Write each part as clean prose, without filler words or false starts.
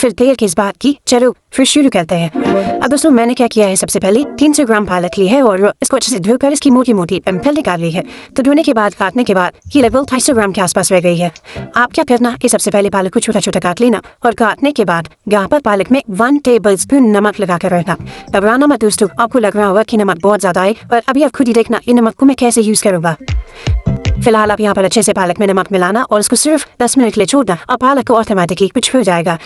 फिर देर किस बात की, चलो फिर शुरू करते हैं। अब दोस्तों मैंने क्या किया है, सबसे पहले 300 ग्राम पालक ली है और इसको अच्छे से धोकर इसकी मोटी मोटी पिल निकाल ली है। तो धोने के बाद काटने के बाद ये लगभग 250 ग्राम के आसपास रह गई है। आप क्या करना कि सबसे पहले पालक को छोटा छोटा काट लेना और काटने के बाद यहाँ पर पालक में 1 टेबल स्पून नमक लगा कर रखना। घबराना मत दोस्तों, आपको लग रहा होगा कि नमक बहुत ज्यादा है, पर अभी आप खुद ही देखना इन नमक को मैं कैसे यूज करूँगा। फिलहाल आप यहाँ पर अच्छे से पालक में नमक मिलाना और उसको सिर्फ 10 मिनट के लिए छोड़ना और पालक को ऑटोमेटिकली कुछ हो जाएगा।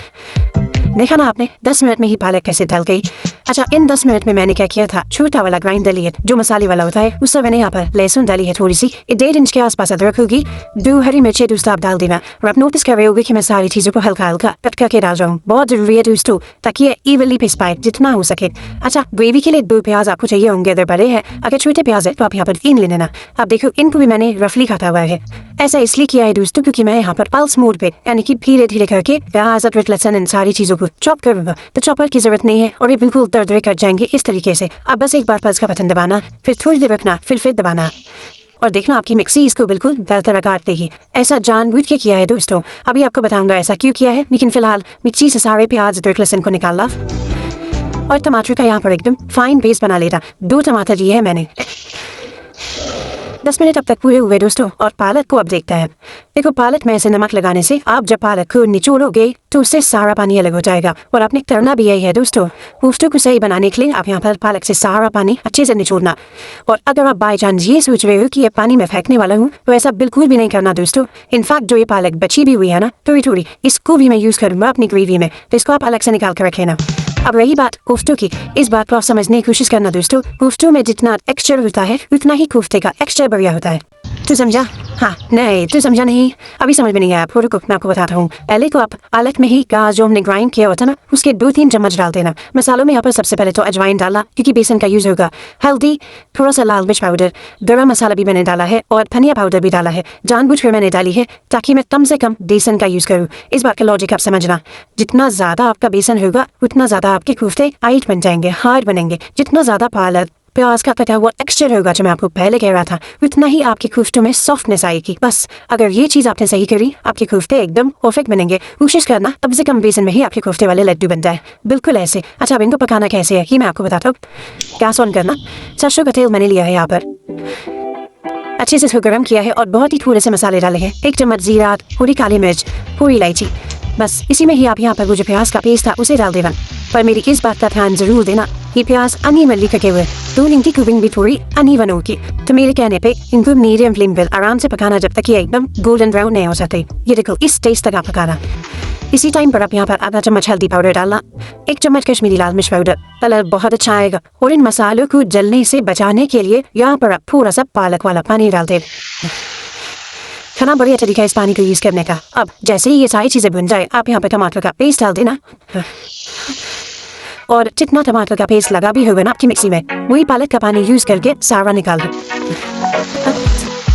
देखा ना आपने, 10 मिनट में ही पालक कैसे ढल गई। अच्छा, इन 10 मिनट में मैंने क्या किया था, छोटा वाला ग्राइंडर लिया जो मसाले वाला होता है, उससे मैंने यहाँ पर लहसुन डाली है थोड़ी सी, 1.5 इंच के आसपास अदरक होगी, 2 हरी मिर्चें दोस्तों आप डाल देना। और आप नोटिस कर रहे होगे कि मैं सारी चीज़ों को हल्का हल्का कट करके डाल रहा हूँ, बहुत जरूरी है दोस्तों, ताकि ये इवनली पिस पाए जितना हो सके। अच्छा, ग्रेवी के लिए 2 प्याज आपको चाहिए होंगे, अगर बड़े हैं, अगर छोटे प्याज है तो आप यहाँ पर 3 ले लेना। आप देखो इनको भी मैंने रफली काटा हुआ है। ऐसा इसलिए किया है दोस्तों क्योंकि मैं यहाँ पर पल्स मोड पे यानी कि धीरे धीरे करके प्याज अदरक लहसुन इन सारी चीज़ों को चॉप करूँगा, तो चॉपर की जरूरत नहीं है और ये बिल्कुल दरदरे कट जाएंगे इस तरीके से। अब बस एक बार पल्स का बटन दबाना, फिर थोड़ी देर रखना, फिर दबाना और देखना आपकी मिक्सी इसको बिल्कुल दरदरा काट देगी। ऐसा जानबूझ के किया है दोस्तों, अभी आपको बताऊंगा ऐसा क्यों किया है, लेकिन फिलहाल मिक्सी से सारे प्याज अदरक लहसुन को निकाला और टमाटर का यहाँ पर एकदम फाइन पेस्ट बना लेता। 2 टमाटर लिए है मैंने। 10 मिनट अब तक पूरे हुए दोस्तों और पालक को अब देखते हैं। देखो पालक में ऐसे नमक लगाने से आप जब पालक को निचोड़ोगे तो उससे सारा पानी अलग हो जाएगा। और आपने करना भी यही है दोस्तों, कोफ्तों को सही बनाने के लिए आप यहाँ पर पालक से सारा पानी अच्छे से निचोड़ना। और अगर आप बाई चांस ये सोच रहे हो कि ये पानी में फेंकने वाला हूँ, तो ऐसा बिल्कुल भी नहीं करना दोस्तों। इनफैक्ट जो ये पालक बची भी हुई है ना थोड़ी थोड़ी, इसको भी मैं यूज़ करूँगा अपनी ग्रेवी में, तो इसको आप अलग से निकाल कर रखे ना। अब रही बात कोफ्तों की, इस बात को आप समझने की कोशिश करना दोस्तों, कोफ्तों में जितना टेक्सचर होता है उतना ही कोफ्ते का एक्स्ट्रा बढ़िया होता है। तू समझा? हाँ, नहीं तू समझा नहीं, अभी समझ में नहीं आया। पूरे को मैं आपको बताता हूँ। पहले तो आप पालक में ही गाज जो हमने ग्राइंड किया होता ना, उसके 2-3 चम्मच डाल देना। मसालों में यहाँ पर सबसे पहले तो अजवाइन डाला क्योंकि बेसन का यूज होगा, हल्दी, थोड़ा सा लाल मिर्च पाउडर, गरम मसाला भी मैंने डाला है और धनिया पाउडर भी डाला है, जानबूझकर मैंने डाली है ताकि मैं कम से कम बेसन का यूज करूँ। इस बात का लॉजिक आप समझना, जितना ज्यादा आपका बेसन होगा उतना ज्यादा आपके कोफ्ते टाइट बन जाएंगे, हार्ड बनेंगे। जितना ज्यादा पालक प्याज का कटा हुआ टेक्सचर होगा जो मैं आपको पहले कह रहा था, उतना ही आपके कोफ्तों में सॉफ्टनेस आएगी। बस अगर ये चीज़ आपने सही करी, आपके कोफ्ते एकदम परफेक्ट बनेंगे। कोशिश करना कम से कम बेसन में ही आपके कोफ्ते वाले लड्डू बन जाए, बिल्कुल ऐसे। अच्छा, अब इनको पकाना कैसे है ये मैं आपको बताता हूँ। गैस ऑन करना, सरसों का तेल मैंने लिया है यहाँ पर, अच्छे से इसको गर्म किया है और बहुत ही थोड़े से मसाले डाले हैं। 1 चम्मच जीरा, थोड़ी काली मिर्च, थोड़ी इलायची, बस इसी में ही आप यहाँ पर वो जो प्याज का पेस्ट था उसे डाल देना। पर मेरी इस बात का ध्यान जरूर देना, ये प्याज अनइवनली कटे हुए, तो इनकी कुकिंग भी थोड़ी अनइवन होगी। तो मेरे कहने पे इनको मीडियम फ्लेम पर आराम से पकाना जब तक ये एकदम गोल्डन ब्राउन नहीं हो जाते। ये देखो इस टेस्ट तक आप पकाना। इसी टाइम पर आप यहाँ पर आधा चम्मच हल्दी पाउडर डालना, 1 चम्मच कश्मीरी लाल मिर्च पाउडर, कलर बहुत अच्छा आएगा। और इन मसालों को जलने से बचाने के लिए यहाँ पर आप थोड़ा सा पालक वाला पानी डाल दे। खाना बढ़िया तरीका है इस पानी को यूज करने का। अब जैसे ही ये सारी चीजें बन जाए, आप यहाँ पे टमाटर का पेस्ट डाल देना और जितना टमाटर का पेस्ट लगा भी होगा ना आपकी मिक्सी में, वही पालक का पानी यूज करके सारा निकाल दो।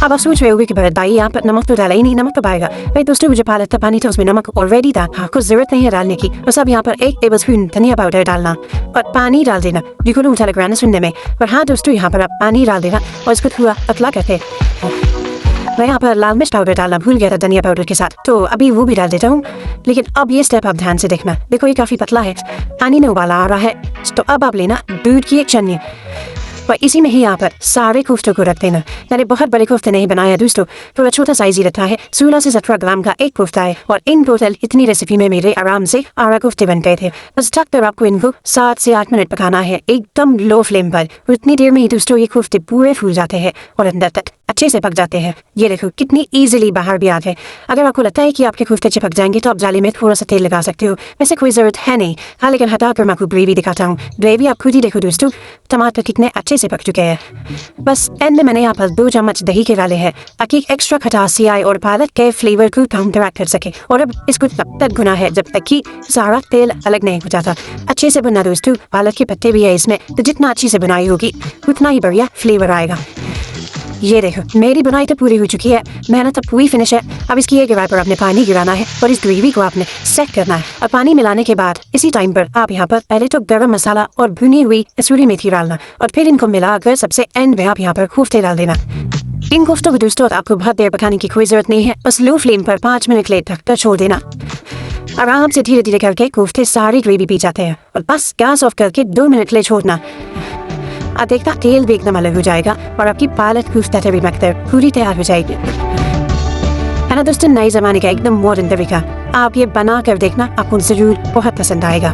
अब आप सोच रहे होगे कि भाई यहाँ पर नमक तो डाला ही नहीं, नमक कब आएगा? भाई दोस्तों, मुझे पालक का पानी था उसमें नमक ऑलरेडी था, आपको जरूरत नहीं है डालने की। बस अब यहाँ पर 1 टेबल स्पून धनिया पाउडर डालना और पानी डाल देना। देखो ना, लग रहा है ना सुनने में, पर हाँ दोस्तों यहाँ पर आप पानी डाल देना और इसको थोड़ा पतला करके। मैं यहाँ पर लाल मिर्च पाउडर डालना भूल गया था धनिया पाउडर के साथ, तो अभी वो भी डाल देता हूँ। लेकिन अब ये स्टेप आप ध्यान से देखना, देखो ये काफ़ी पतला है, पानी में उबाला आ रहा है, तो अब आप लेना दूध की 1 छन्नी और इसी में ही यहाँ पर सारे कोफ्तों को रख देना। मैंने बहुत बड़े कोफ्ते नहीं बनाया दोस्तों, थोड़ा छोटा साइज ही रखा है। 16 से 17 ग्राम का 1 कोफ्ता है और इन टोटल इतनी रेसिपी में मेरे आराम से 8 कोफ्ते बन गए थे। बस ढक कर आपको इनको 7 से 8 मिनट पकाना है, एकदम लो फ्लेम पर। उतनी देर में ही दोस्तों ये कोफ्ते पूरे फूल जाते हैं और अंदर तक अच्छे से पक जाते हैं। ये देखो कितनी इजीली बाहर भी आते हैं। अगर आपको लगता है कि आपके कोफ्ते चिपक जाएंगे तो आप जाली में थोड़ा सा तेल लगा सकते हो, वैसे कोई ज़रूरत है नहीं। हाँ, लेकिन हटा कर मैं आपको ग्रेवी दिखाता हूँ। ग्रेवी आप खुद ही देखो दोस्तों, टमाटर कितने अच्छे से पक चुके हैं। बस एंड में मैंने यहाँ पर 2 चम्मच दही के डाले हैं ताकि एक्स्ट्रा खटासी आए और पालक के फ्लेवर को काउंटरैक्ट कर सके। और अब इसको तब तक भुना है जब तक कि सारा तेल अलग नहीं हो जाता। अच्छे से भुना दोस्तों, पालक के पत्ते भी है इसमें, तो जितना अच्छी से बुनाई होगी उतना ही बढ़िया फ्लेवर आएगा। ये देखो मेरी बुनाई तो पूरी हो चुकी है, मेहनत अब पूरी फिनिश है। अब इसकी एक जगह पर आपने पानी गिराना है और इस ग्रेवी को आपने सेट करना है। और पानी मिलाने के बाद इसी टाइम पर आप यहाँ पर पहले तो गरम मसाला और भुनी हुई कसूरी मेथी डालना और फिर इनको मिलाकर सबसे एंड में आप यहाँ पर कोफ्ते डाल देना। इन कोफ्तों को दोस्तों आपको बहुत देर पकाने की कोई जरूरत नहीं है, बस लो फ्लेम पर 5 मिनट ले ढककर छोड़ देना। आराम से धीरे धीरे करके कोफ्ते सारी ग्रेवी पी जाते हैं और बस गैस ऑफ करके 2 मिनट के लिए छोड़ना। आप देखना तेल भी एकदम अलग हो जाएगा और आपकी पालक कोफ्ता तरी मकतर पूरी तैयार हो जाएगी। है ना दोस्तों, नए ज़माने का एकदम मॉडर्न तरीका। आप ये बना कर देखना, आपको ज़रूर बहुत पसंद आएगा।